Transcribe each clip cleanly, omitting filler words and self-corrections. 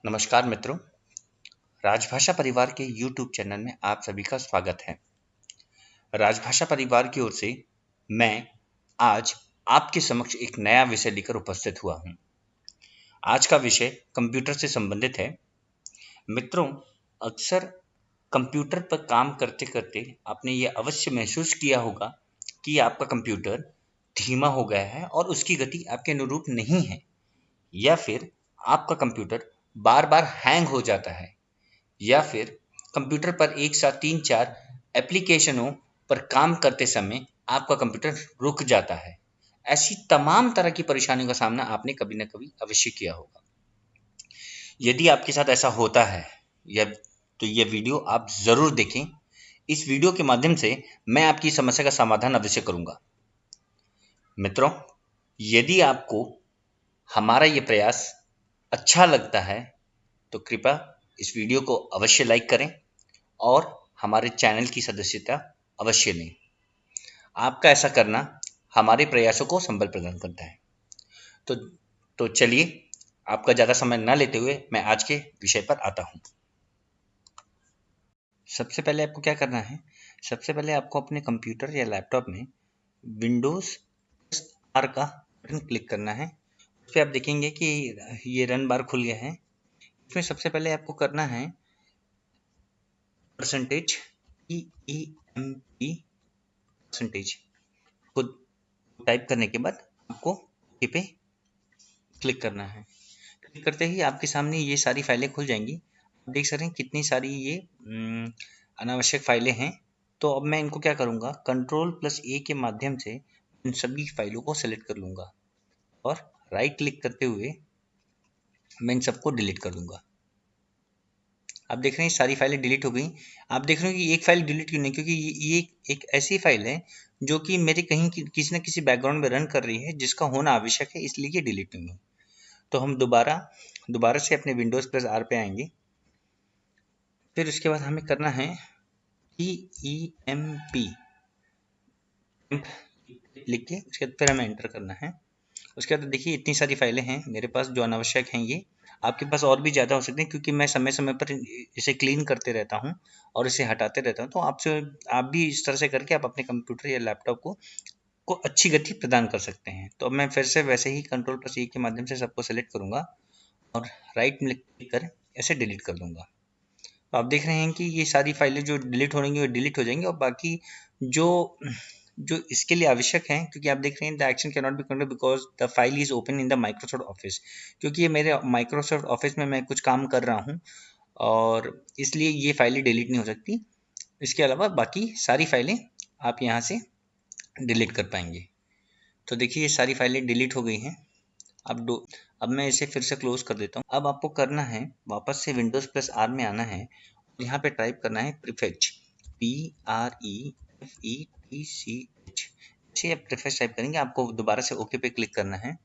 नमस्कार मित्रों, राजभाषा परिवार के YouTube चैनल में आप सभी का स्वागत है। राजभाषा परिवार की ओर से मैं आज आपके समक्ष एक नया विषय लेकर उपस्थित हुआ हूँ। आज का विषय कंप्यूटर से संबंधित है। मित्रों, अक्सर कंप्यूटर पर काम करते करते आपने ये अवश्य महसूस किया होगा कि आपका कंप्यूटर धीमा हो गया है और उसकी गति आपके अनुरूप नहीं है, या फिर आपका कंप्यूटर बार बार हैंग हो जाता है, या फिर कंप्यूटर पर एक साथ 3-4 एप्लीकेशनों पर काम करते समय आपका कंप्यूटर रुक जाता है। ऐसी तमाम तरह की परेशानियों का सामना आपने कभी ना कभी अवश्य किया होगा। यदि आपके साथ ऐसा होता है तो यह वीडियो आप ज़रूर देखें। इस वीडियो के माध्यम से मैं आपकी समस्या का समाधान अवश्य करूंगा। मित्रों, यदि आपको हमारा ये प्रयास अच्छा लगता है तो कृपया इस वीडियो को अवश्य लाइक करें और हमारे चैनल की सदस्यता अवश्य लें। आपका ऐसा करना हमारे प्रयासों को संबल प्रदान करता है। तो चलिए, आपका ज़्यादा समय न लेते हुए मैं आज के विषय पर आता हूँ। सबसे पहले आपको क्या करना है? सबसे पहले आपको अपने कंप्यूटर या लैपटॉप में विंडोज़ R का बटन क्लिक करना है। उस पर आप देखेंगे कि ये रन बार खुल गया है। इसमें सबसे पहले आपको करना है %EEMP परसेंटेज को टाइप करने के बाद आपको ओके पे क्लिक करना है। क्लिक करते ही आपके सामने ये सारी फाइलें खुल जाएंगी। आप देख सकते हैं कितनी सारी ये अनावश्यक फाइलें हैं। तो अब मैं इनको क्या करूँगा, Ctrl+A के माध्यम से इन सभी फाइलों को सेलेक्ट कर लूँगा और राइट क्लिक करते हुए मैं इन सबको डिलीट कर दूँगा। आप देख रहे हैं सारी फाइलें डिलीट हो गई। आप देख रहे हो कि एक फाइल डिलीट क्यों नहीं, क्योंकि ये एक ऐसी फाइल है जो कि मेरे कहीं किसी न किसी बैकग्राउंड में रन कर रही है, जिसका होना आवश्यक है, इसलिए ये डिलीट नहीं हुई। तो हम दोबारा से अपने Windows+R पे आएंगे। फिर उसके बाद हमें करना है EEMP लिख के उसके बाद फिर हमें एंटर करना है। उसके बाद देखिए इतनी सारी फाइलें हैं मेरे पास जो अनावश्यक हैं। ये आपके पास और भी ज़्यादा हो सकते हैं, क्योंकि मैं समय समय पर इसे क्लीन करते रहता हूँ और इसे हटाते रहता हूँ। तो आप भी इस तरह से करके आप अपने कंप्यूटर या लैपटॉप को अच्छी गति प्रदान कर सकते हैं। तो अब मैं फिर से वैसे ही Ctrl+E के माध्यम से सबको सेलेक्ट करूँगा और राइट क्लिक कर ऐसे डिलीट कर दूँगा। तो आप देख रहे हैं कि ये सारी फाइलें जो डिलीट हो रही वो डिलीट हो जाएंगी, और बाकी जो इसके लिए आवश्यक है, क्योंकि आप देख रहे हैं the action can not be continued because the file is open in the Microsoft office, क्योंकि ये मेरे माइक्रोसॉफ्ट ऑफिस में मैं कुछ काम कर रहा हूँ और इसलिए ये फाइलें डिलीट नहीं हो सकती। इसके अलावा बाकी सारी फाइलें आप यहाँ से डिलीट कर पाएंगे। तो देखिए ये सारी फाइलें डिलीट हो गई हैं। अब मैं इसे फिर से क्लोज कर देता हूँ। अब आपको करना है वापस से Windows+R में आना है और यहाँ पे टाइप करना है प्रीफेच, PREFETCH। इसे आप प्रीफेच टाइप करेंगे, आपको दोबारा से ओके पे क्लिक करना है।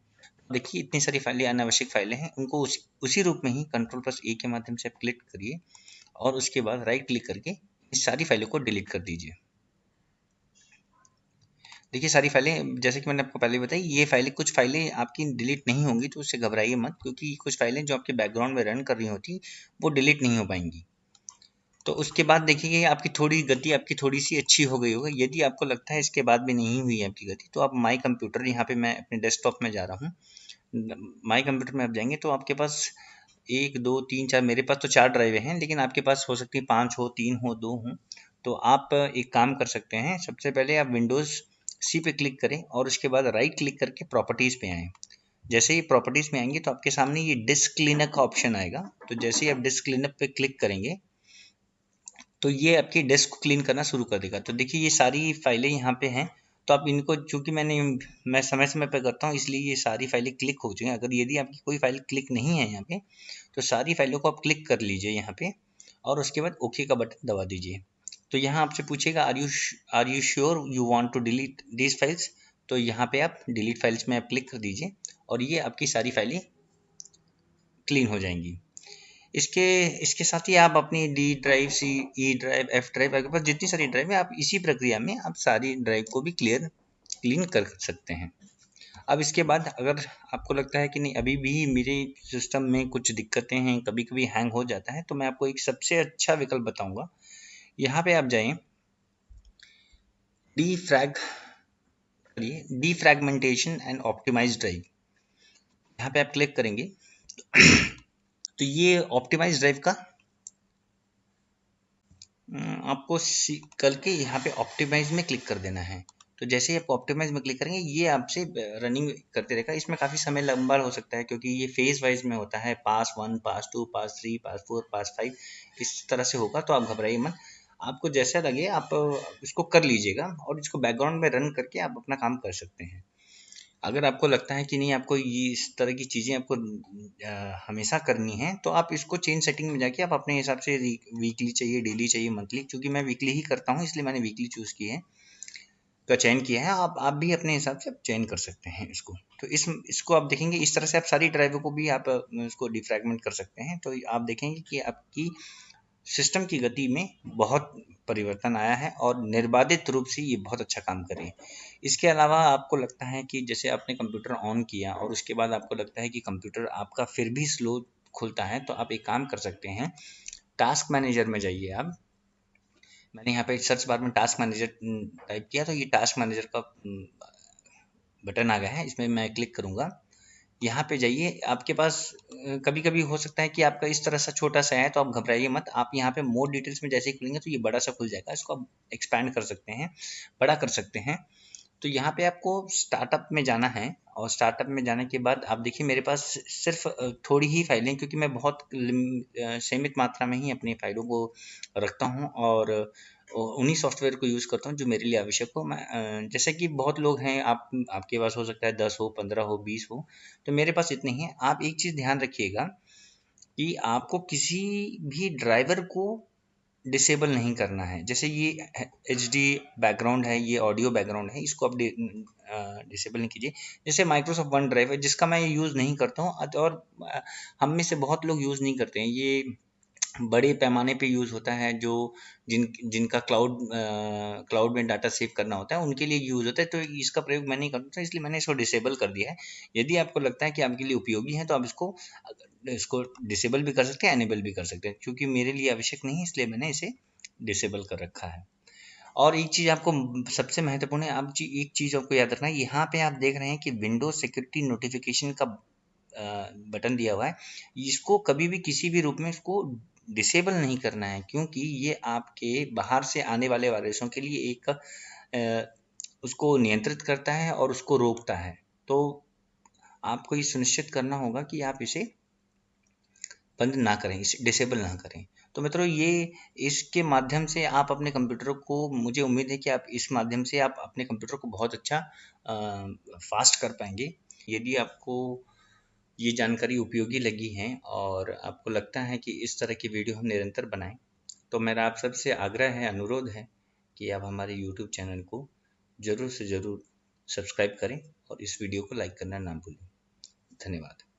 देखिए इतनी सारी फाइलें अनावश्यक फाइलें हैं, उनको उसी रूप में ही Ctrl+A के माध्यम से आप क्लिक करिए और उसके बाद राइट क्लिक करके इस सारी फाइलों को डिलीट कर दीजिए। देखिए सारी फाइलें, जैसे कि मैंने आपको पहले बताई, ये फाइलें कुछ फाइलें आपकी डिलीट नहीं होंगी, तो उससे घबराइए मत, क्योंकि कुछ फाइलें जो आपके बैकग्राउंड में रन कर रही होती वो डिलीट नहीं हो पाएंगी। तो उसके बाद देखिए आपकी थोड़ी सी अच्छी हो गई होगी। यदि आपको लगता है इसके बाद भी नहीं हुई है आपकी गति, तो आप माई कंप्यूटर, यहाँ पे मैं अपने डेस्कटॉप में जा रहा हूँ। माई कंप्यूटर में आप जाएंगे तो आपके पास 1 2 3 4, मेरे पास तो 4 ड्राइवें हैं, लेकिन आपके पास हो सकती है 5 हो, 3 हो, 2 हो। तो आप एक काम कर सकते हैं, सबसे पहले आप विंडोज़ सी पे क्लिक करें और उसके बाद राइट क्लिक करके प्रॉपर्टीज़ पे आएँ। जैसे ही प्रॉपर्टीज़ में आएंगे तो आपके सामने ये डिस्क क्लीनअप का ऑप्शन आएगा। तो जैसे ही आप डिस्क क्लीनअप पे क्लिक करेंगे तो ये आपकी डिस्क को क्लीन करना शुरू कर देगा। तो देखिए ये सारी फाइलें यहाँ पे हैं। तो आप इनको, चूँकि मैं समय समय पे करता हूँ, इसलिए ये सारी फाइलें क्लिक हो चुकी हैं। अगर यदि आपकी कोई फाइल क्लिक नहीं है यहाँ पे, तो सारी फाइलों को आप क्लिक कर लीजिए यहाँ पे और उसके बाद ओके का बटन दबा दीजिए। तो यहाँ आपसे पूछेगा are you sure you want to delete these files. तो यहाँ पे आप डिलीट फाइल्स में आप क्लिक कर दीजिए और ये आपकी सारी फाइलें क्लीन हो जाएंगी। इसके साथ ही आप अपनी D drive, E drive, F drive, आपके पास जितनी सारी ड्राइव है, आप इसी प्रक्रिया में आप सारी ड्राइव को भी क्लीन कर सकते हैं। अब इसके बाद अगर आपको लगता है कि नहीं अभी भी मेरे सिस्टम में कुछ दिक्कतें हैं, कभी कभी हैंग हो जाता है, तो मैं आपको एक सबसे अच्छा विकल्प बताऊंगा। यहाँ पे आप जाएं, डीफ्रैगमेंटेशन एंड ऑप्टिमाइज ड्राइव, यहाँ पे आप क्लिक करेंगे तो ये ऑप्टिमाइज ड्राइव का आपको करके यहाँ पे ऑप्टिमाइज में क्लिक कर देना है। तो जैसे ही आप ऑप्टिमाइज में क्लिक करेंगे ये आपसे रनिंग करते रहेगा। इसमें काफ़ी समय लंबा हो सकता है क्योंकि ये फेज वाइज में होता है, पास 1, पास 2, पास 3, पास 4, पास 5, इस तरह से होगा। तो आप घबराइए मत, आपको जैसा लगे आप इसको कर लीजिएगा और इसको बैकग्राउंड में रन करके आप अपना काम कर सकते हैं। अगर आपको लगता है कि नहीं आपको ये इस तरह की चीज़ें आपको हमेशा करनी है, तो आप इसको चेंज सेटिंग में जाके आप अपने हिसाब से वीकली चाहिए, डेली चाहिए, मंथली, क्योंकि मैं वीकली ही करता हूँ इसलिए मैंने वीकली चूज़ की है, का चयन किया है। आप भी अपने हिसाब से चयन कर सकते हैं इसको। तो इसको आप देखेंगे इस तरह से आप सारी ड्राइवों को भी आप इसको डिफ्रैगमेंट कर सकते हैं। तो आप देखेंगे कि आपकी सिस्टम की गति में बहुत परिवर्तन आया है और निर्बाधित रूप से ये बहुत अच्छा काम करे। इसके अलावा आपको लगता है कि जैसे आपने कंप्यूटर ऑन किया और उसके बाद आपको लगता है कि कंप्यूटर आपका फिर भी स्लो खुलता है, तो आप एक काम कर सकते हैं, टास्क मैनेजर में जाइए आप। मैंने यहाँ पे सर्च बार में टास्क मैनेजर टाइप किया तो ये टास्क मैनेजर का बटन आ गया है, इसमें मैं क्लिक करूँगा। यहाँ पे जाइए, आपके पास कभी कभी हो सकता है कि आपका इस तरह सा छोटा सा है, तो आप घबराइए मत। आप यहाँ पे मोर डिटेल्स में जैसे ही खुलेंगे तो ये बड़ा सा खुल जाएगा, इसको आप एक्सपैंड कर सकते हैं, बड़ा कर सकते हैं। तो यहाँ पे आपको स्टार्टअप में जाना है और स्टार्टअप में जाने के बाद आप देखिए मेरे पास सिर्फ थोड़ी ही फाइलें, क्योंकि मैं बहुत सीमित मात्रा में ही अपनी फाइलों को रखता हूँ और उन्हीं सॉफ्टवेयर को यूज़ करता हूँ जो मेरे लिए आवश्यक हो। मैं जैसे कि बहुत लोग हैं, आपके पास हो सकता है 10 हो, 15 हो, 20 हो, तो मेरे पास इतने ही हैं। आप एक चीज़ ध्यान रखिएगा कि आपको किसी भी ड्राइवर को डिसेबल नहीं करना है। जैसे ये HD बैकग्राउंड है, ये ऑडियो बैकग्राउंड है, इसको आप डिसेबल नहीं कीजिए। जैसे माइक्रोसॉफ्ट वन ड्राइव है जिसका मैं यूज़ नहीं करता हूँ और हम में से बहुत लोग यूज़ नहीं करते हैं। ये बड़े पैमाने पे यूज़ होता है, जो जिनका क्लाउड में डाटा सेव करना होता है उनके लिए यूज़ होता है। तो इसका प्रयोग मैं नहीं करता, इसलिए मैंने इसको डिसेबल कर दिया है। यदि आपको लगता है कि आपके लिए उपयोगी है तो आप इसको डिसेबल भी कर सकते हैं, एनेबल भी कर सकते हैं। क्योंकि मेरे लिए आवश्यक नहीं है इसलिए मैंने इसे डिसेबल कर रखा है। और एक चीज़ आपको सबसे महत्वपूर्ण है, आप एक चीज़ आपको याद रखना है, यहाँ पे आप देख रहे हैं कि विंडोज सिक्योरिटी नोटिफिकेशन का बटन दिया हुआ है। इसको कभी भी किसी भी रूप में इसको डिसेबल नहीं करना है, क्योंकि ये आपके बाहर से आने वाले वायरसों के लिए एक उसको नियंत्रित करता है और उसको रोकता है। तो आपको ये सुनिश्चित करना होगा कि आप इसे बंद ना करें, इसे डिसेबल ना करें। तो मित्रों, ये इसके माध्यम से आप अपने कंप्यूटर को, मुझे उम्मीद है कि आप इस माध्यम से आप अपने कंप्यूटर को बहुत अच्छा फास्ट कर पाएंगे। यदि आपको ये जानकारी उपयोगी लगी है और आपको लगता है कि इस तरह की वीडियो हम निरंतर बनाएं, तो मेरा आप सबसे आग्रह है, अनुरोध है कि आप हमारे YouTube चैनल को ज़रूर से ज़रूर सब्सक्राइब करें और इस वीडियो को लाइक करना ना भूलें। धन्यवाद।